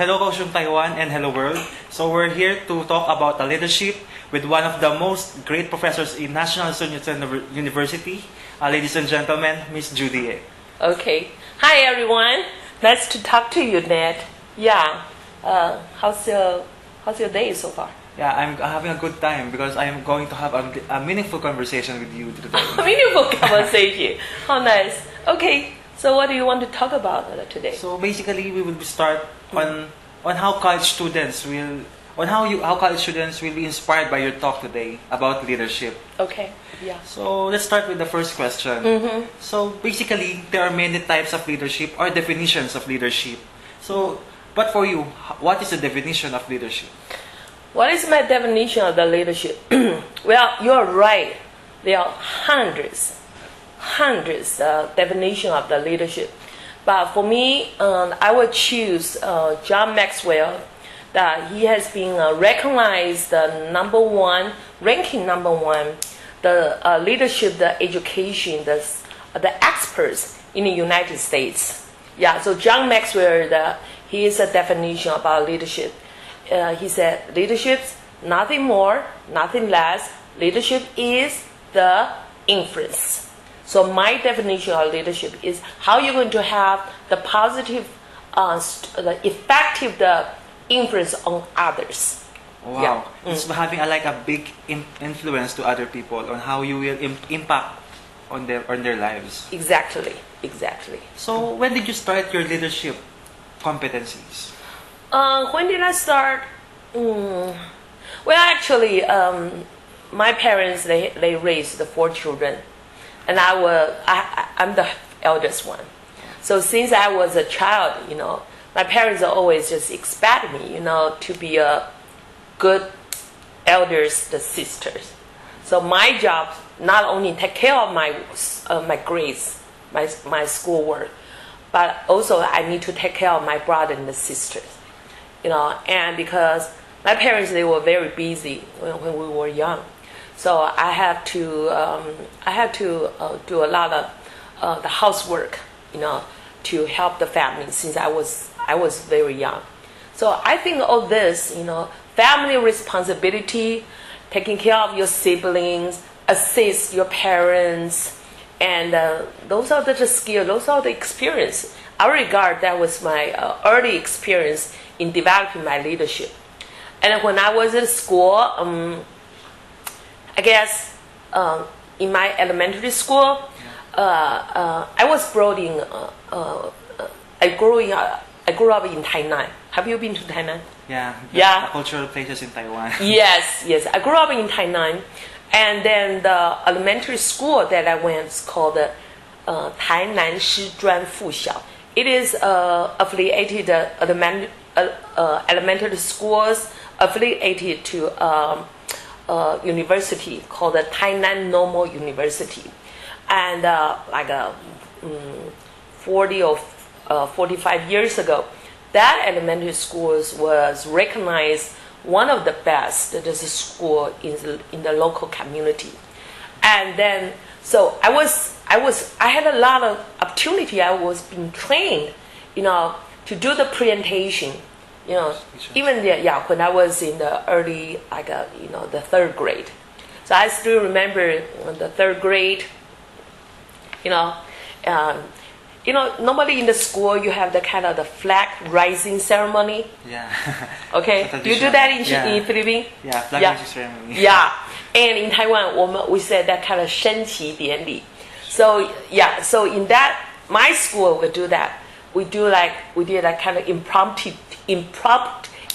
Hello Kaohsiung, Taiwan, and hello world. So we're here to talk about the leadership with one of the most great professors in National Sun Yat-sen University. Ladies and gentlemen, Miss Judy. Okay. Hi everyone. Nice to talk to you, Ned. Yeah. How's your day so far? Yeah, I'm having a good time because I'm going to have a meaningful conversation with you today. Meaningful conversation. How nice. Okay. So what do you want to talk about today? So basically, we will start on how college students will be inspired by your talk today about leadership. Okay. Yeah. So let's start with the first question. So basically, there are many types of leadership or definitions of leadership. So, but for you, what is the definition of leadership? What is my definition of the leadership? Well, you're right. There are hundreds definition of the leadership. But for me, I would choose John Maxwell. That he has been recognized ranking number one, the leadership, the education, the experts in the United States. Yeah, so John Maxwell, he is a definition about leadership. He said, leadership's nothing more, nothing less. Leadership is the influence. So my definition of leadership is how you're going to have the positive, the effective influence on others. Wow, yeah. It's having a big influence to other people on how you will impact on their lives. Exactly. So when did you start your leadership competencies? When did I start? Well, actually, my parents they raised the 4 children. And I'm the eldest one. So since I was a child, my parents always just expect me, to be a good elders, the sisters. So my job not only take care of my grades, my schoolwork, but also I need to take care of my brother and the sisters, And because my parents they were very busy when we were young. So I have to do a lot of the housework, to help the family since I was very young. So I think all this, family responsibility, taking care of your siblings, assist your parents, and those are the skills, those are the experience. I regard that was my early experience in developing my leadership. And when I was at school, I guess in my elementary school, I was brought in. I grew up in Tainan. Have you been to Tainan? Yeah. Yeah. The cultural places in Taiwan. Yes. I grew up in Tainan, and then the elementary school that I went is called Tainan Shizhuan Fuxiao. It is affiliated elementary schools affiliated to. University called the Tainan Normal University, and 40 or 45 years ago, that elementary school was recognized one of the best school in the local community. And then, so I had a lot of opportunity. I was being trained, to do the presentation. Even when I was in the early, the 3rd grade. So I still remember the 3rd grade, normally in the school you have the kind of the flag rising ceremony. Yeah. Okay. Do you do that in Philippines? Yeah, flag rising ceremony. Yeah. And in Taiwan, we said that kind of 升旗典礼. So in that, my school would do that. We did that kind of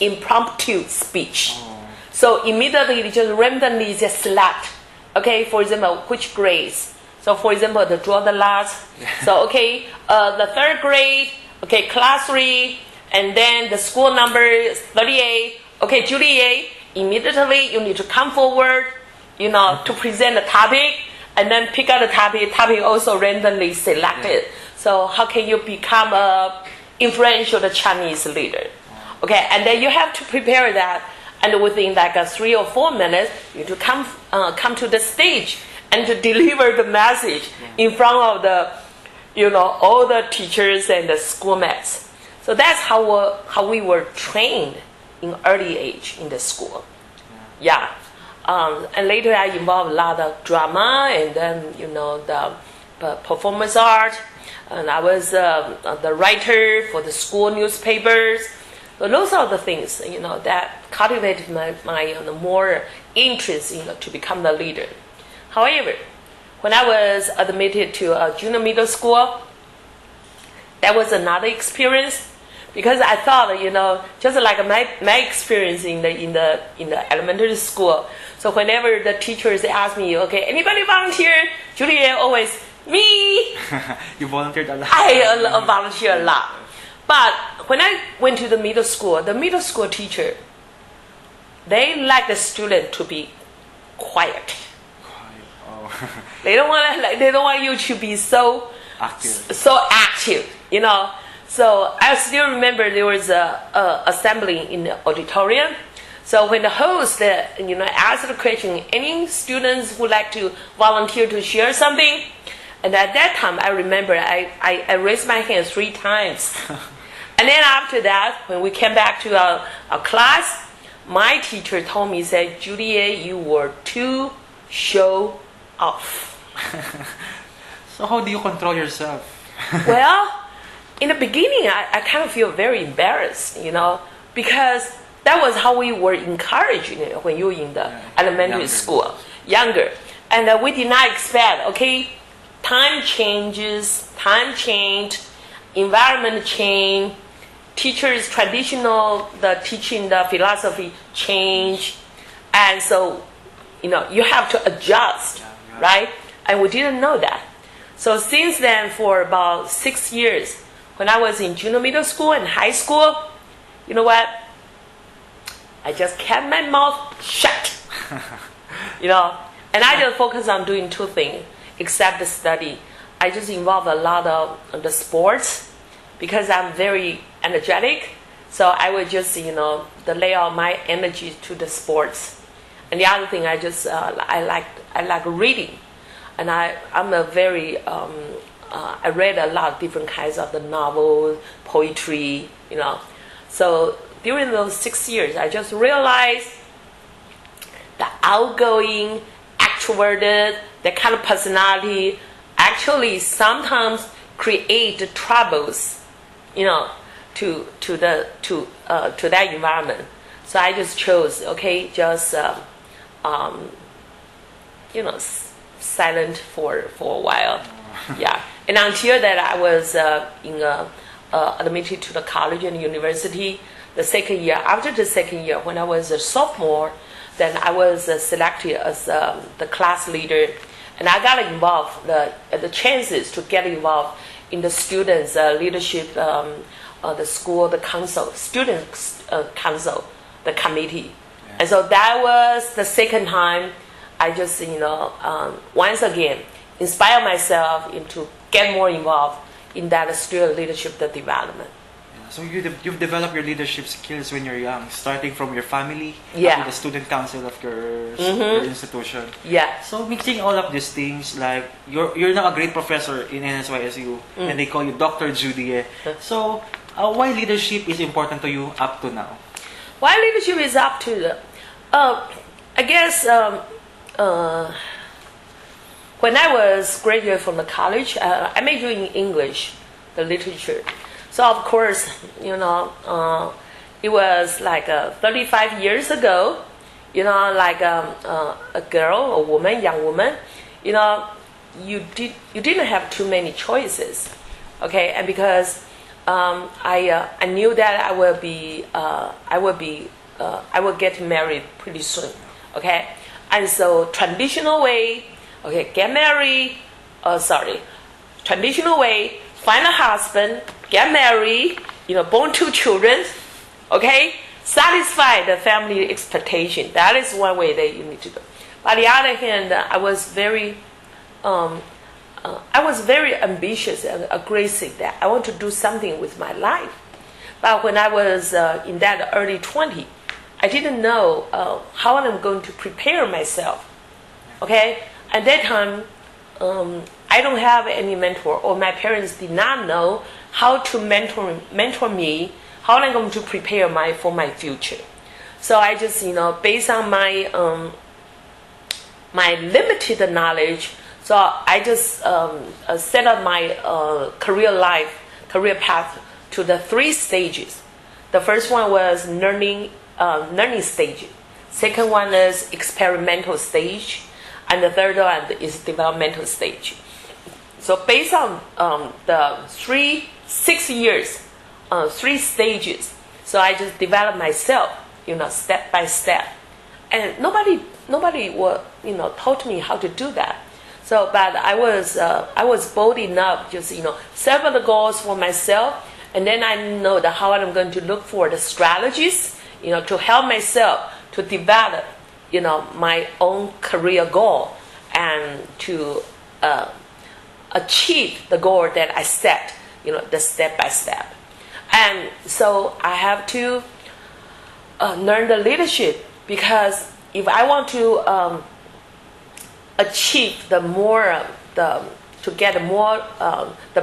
impromptu speech. Oh. So immediately just randomly just select. Okay, for example, which grades? So for example, draw the last. So the 3rd grade, class 3, and then the school number 38. Okay, Judy, immediately you need to come forward, to present the topic, and then pick out the topic. Topic also randomly selected. Yeah. So how can you become a influential Chinese leader? Okay, and then you have to prepare that, and within 3 or 4 minutes, you to come to the stage and to deliver the message in front of the all the teachers and the schoolmates. So that's how we were trained in early age in the school. Yeah. And later I involved a lot of drama and then, the performance art. And I was the writer for the school newspapers. So those are the things, that cultivated my more interest, to become the leader. However, when I was admitted to a junior middle school, that was another experience because I thought, just like my experience in the elementary school. So whenever the teachers ask me, okay, anybody volunteer? Judy always, me. You volunteered a lot. I volunteer a lot. But when I went to the middle school teacher, they like the student to be quiet. Oh. They don't want you to be so Active. So I still remember there was a assembly in the auditorium. So when the host, asked the question, any students would like to volunteer to share something? And at that time, I remember I raised my hand 3 times. And then after that, when we came back to our class, my teacher told me, said, Judy, you were too show off. So how do you control yourself? Well, in the beginning, I kind of feel very embarrassed, because that was how we were encouraged when you were in the elementary school, younger. And we did not expect, okay, time changed, environment changed, teachers' the teaching, the philosophy change. And so, you have to adjust, right? And we didn't know that. So since then, for about 6 years, when I was in junior middle school and high school, you know what? I just kept my mouth shut. And I just focus on doing 2 things, except the study. I just involve a lot of the sports because I'm very energetic. So I would just, lay out my energy to the sports. And the other thing, I like reading. And I'm a very, I read a lot of different kinds of the novels, poetry, So during those 6 years, I just realized the outgoing, extroverted, that kind of personality actually sometimes create troubles, to that environment. So I just chose, okay, just silent for a while. Yeah. And until that, I was admitted to the college and university the second year. After the second year, when I was a sophomore, then I was selected as the class leader. And I got involved, the chances to get involved in the students' leadership, the school, the council, students' council, the committee. Yeah. And so that was the second time I just, once again, inspire myself into get more involved in that student leadership development. Yeah. So you've developed your leadership skills when you're young, starting from your family to the student council of your institution. Yeah. So mixing all of these things, like you're now a great professor in NSYSU, and they call you Dr. Judy. So why leadership is important to you up to now? Why leadership is up to I guess. When I was graduate from the college, I majored in English, the literature. So of course, it was like 35 years ago. Like a girl, a woman, young woman. You didn't have too many choices, okay? And because I knew that I will get married pretty soon, okay? And so traditional way, okay, get married, traditional way, find a husband, get married, born 2 children, okay, satisfy the family expectation. That is one way that you need to do. But on the other hand, I was very ambitious and aggressive that I want to do something with my life. But when I was in that early 20s, I didn't know how I'm going to prepare myself. Okay, at that time, I I don't have any mentor, or my parents did not know how to mentor me, how I'm going to prepare for my future. So I just, based on my my limited knowledge, so I just set up my career path to the 3 stages. The first one was learning stage. Second one is experimental stage, and the third one is developmental stage. So based on the 6 years, 3 stages, so I just developed myself, step by step, and nobody taught me how to do that. So, but I was bold enough, just set the goals for myself, and then I know how I'm going to look for the strategies, to help myself to develop, my own career goal and to achieve the goal that I set, the step by step. And so I have to learn the leadership, because if I want to achieve the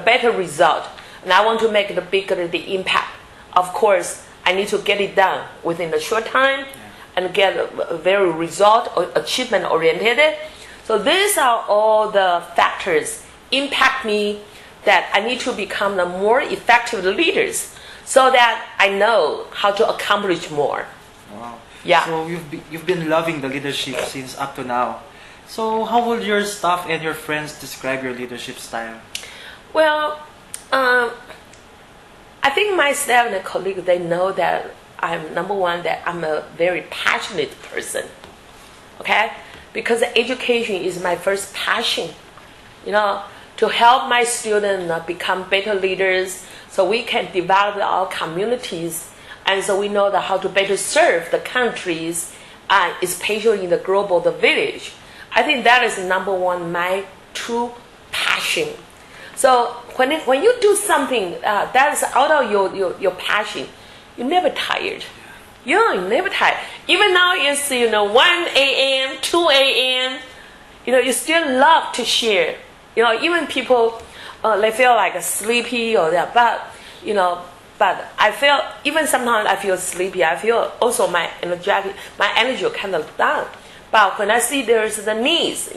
better result, and I want to make the bigger the impact, of course I need to get it done within a short time and get a very result or achievement oriented. So these are all the factors impact me, that I need to become the more effective leaders, so that I know how to accomplish more. Wow. Yeah. So you've been loving the leadership since up to now. So how would your staff and your friends describe your leadership style? Well, I think my staff and colleagues, they know that I'm number one, that I'm a very passionate person. Okay? Because education is my first passion. To help my students become better leaders, so we can develop our communities, and so we know how to better serve the countries, especially in the the village. I think that is number one, my true passion. So when you do something that is out of your passion, you're never tired. You're never tired. Even now it's 1 a.m., 2 a.m. You still love to share. Even people they feel like sleepy or that, but I feel, even sometimes I feel sleepy. I feel also my energy kind of down. But when I see there's the needs,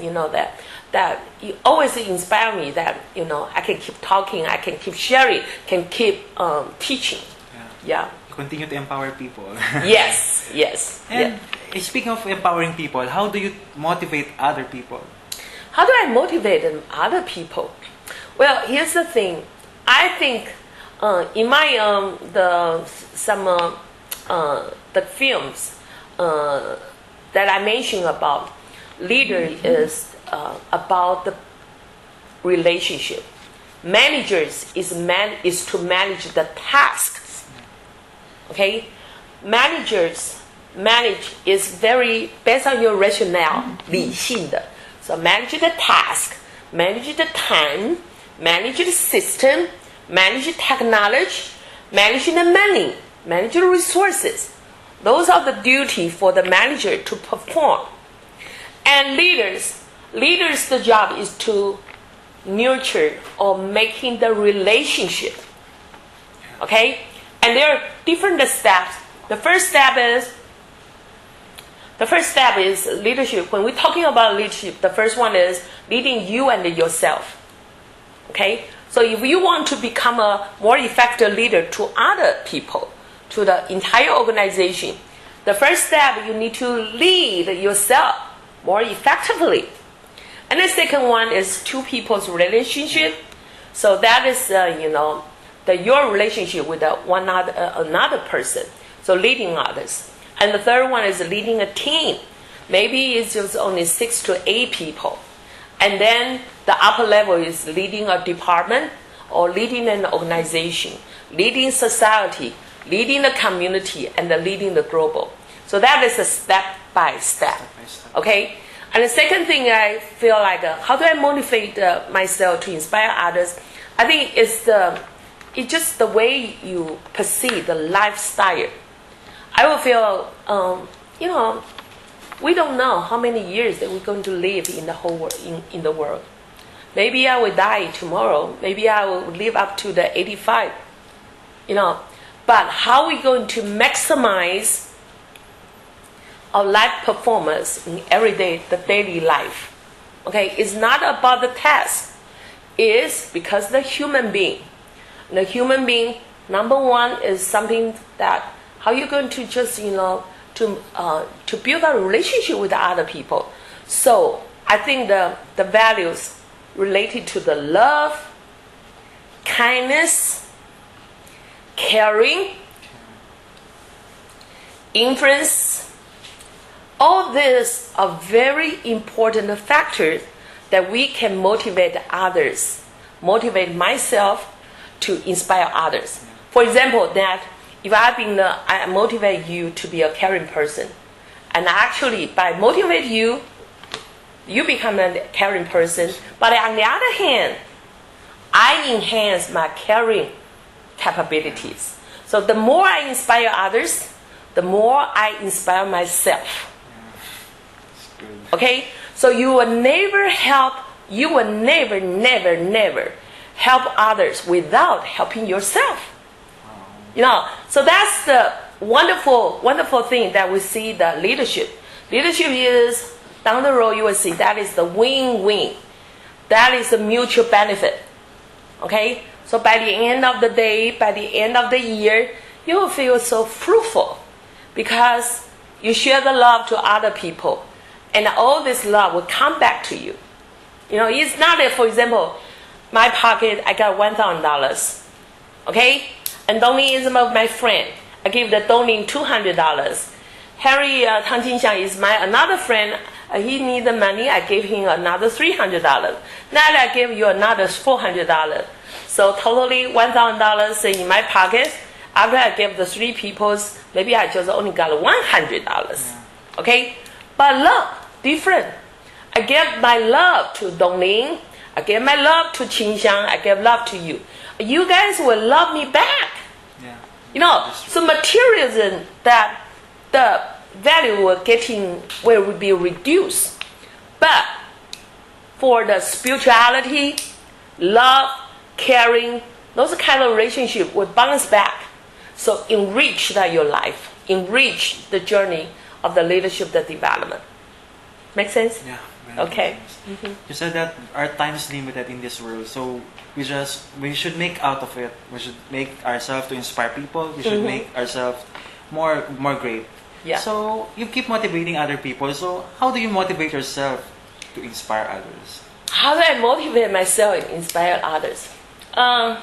that it always inspire me, that I can keep talking, I can keep sharing, can keep teaching. Yeah. Continue to empower people. Yes. And speaking of empowering people, how do you motivate other people? How do I motivate other people? Well, here's the thing. I think in my the films that I mentioned about, leader is about the relationship. Managers is to manage the tasks. Okay, manage is very based on your rationale, 理性的. So manage the task, manage the time, manage the system, manage technology, manage the money, manage the resources. Those are the duty for the manager to perform. And leaders, the job is to nurture or making the relationship. Okay? And there are different steps. The first step is leadership. When we're talking about leadership, the first one is leading you and yourself. Okay? So if you want to become a more effective leader to other people, to the entire organization, the first step, you need to lead yourself more effectively. And the second one is two people's relationship. So that is, your relationship with another person. So leading others. And the third one is leading a team. Maybe it's just only 6 to 8 people. And then the upper level is leading a department or leading an organization, leading society, leading the community, and leading the global. So that is a step by step. Okay? And the second thing I feel like, how do I motivate myself to inspire others? I think it's just the way you perceive the lifestyle. I will feel, we don't know how many years that we're going to live in the whole world, in the world. Maybe I will die tomorrow. Maybe I will live up to the 85. But how are we going to maximize our life performance in the daily life? Okay, it's not about the task. It's because the human being. The human being, number one, is something that how you're going to just to build a relationship with other people. So I think the values related to the love, kindness, caring, influence, all these are very important factors that we can motivate others, motivate myself to inspire others. For example, that if I motivate you to be a caring person, and actually by motivate you, you become a caring person. But on the other hand, I enhance my caring capabilities. So the more I inspire others, the more I inspire myself. Okay? So you will never never help others without helping yourself. So that's the wonderful thing that we see the leadership. Leadership is, down the road you will see, that is the win-win. That is the mutual benefit. Okay? So by the end of the day, by the end of the year, you will feel so fruitful because you share the love to other people. And all this love will come back to you. It's not that, for example, my pocket, I got $1,000. Okay? And Dongling is my friend. I give the Dongling $200. Harry Tang Jinxiang is my another friend. He needs the money. I gave him another $300. Now I give you another $400. So totally $1,000 in my pocket. After I give the three people's, maybe I just only got $100. Okay? But love, different. I give my love to Dongling. I give my love to Qingxiang. I give love to you. You guys will love me back. So materialism, that the value will be reduced. But for the spirituality, love, caring, those kind of relationship will bounce back. So enrich your life, enrich the journey of the leadership, the development. Make sense? Yeah. Okay. Mm-hmm. You said that our time is limited in this world, so we should make out of it. We should make ourselves to inspire people. We should make ourselves more great. Yeah. So you keep motivating other people. So how do you motivate yourself to inspire others? How do I motivate myself and inspire others? Honestly,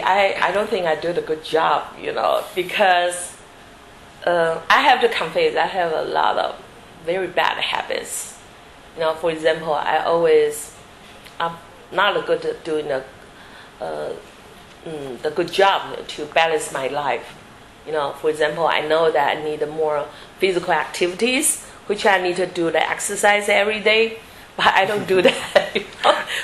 I don't think I do a good job, because I have to confess I have a lot of very bad habits. For example, I'm not good at doing the good job to balance my life. For example, I know that I need more physical activities, which I need to do the exercise every day, but I don't do that.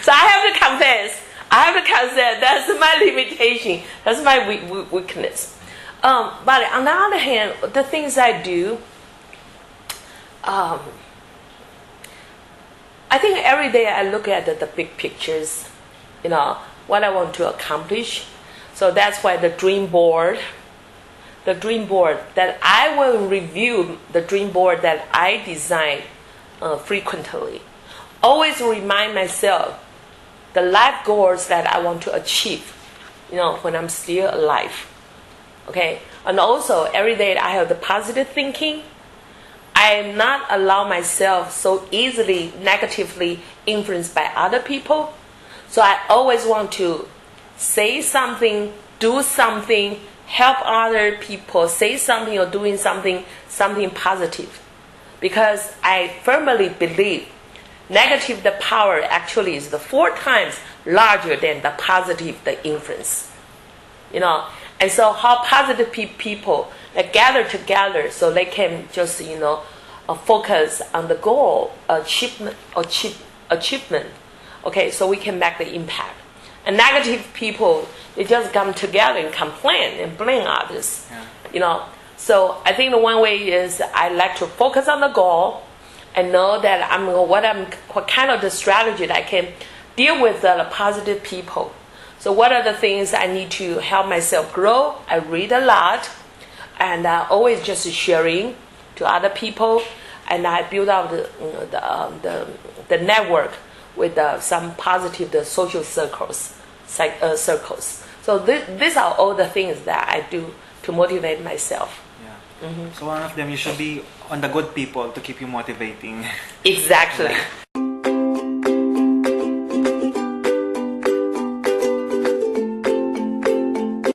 So I have to confess that's my limitation. That's my weakness. But on the other hand, the things I do, I think every day I look at the big pictures, what I want to accomplish. So that's why the dream board that I will review, the dream board that I design frequently. Always remind myself the life goals that I want to achieve, when I'm still alive. Okay? And also, every day I have the positive thinking. I am not allow myself so easily negatively influenced by other people. So I always want to say something, do something, help other people, say something or doing something positive. Because I firmly believe negative, the power actually is the 4 times larger than the positive, the influence. And so how positive people gather together so they can just, focus on the goal, achievement. Okay, so we can make the impact. And negative people, they just come together and complain and blame others. So I think the one way is I like to focus on the goal I know that what kind of the strategy that I can deal with the positive people. So what are the things I need to help myself grow? I read a lot, and always just sharing to other people, and I build out the network with some positive the social circles. So these are all the things that I do to motivate myself. Yeah. So one of them, you should be on the good people to keep you motivating. Exactly.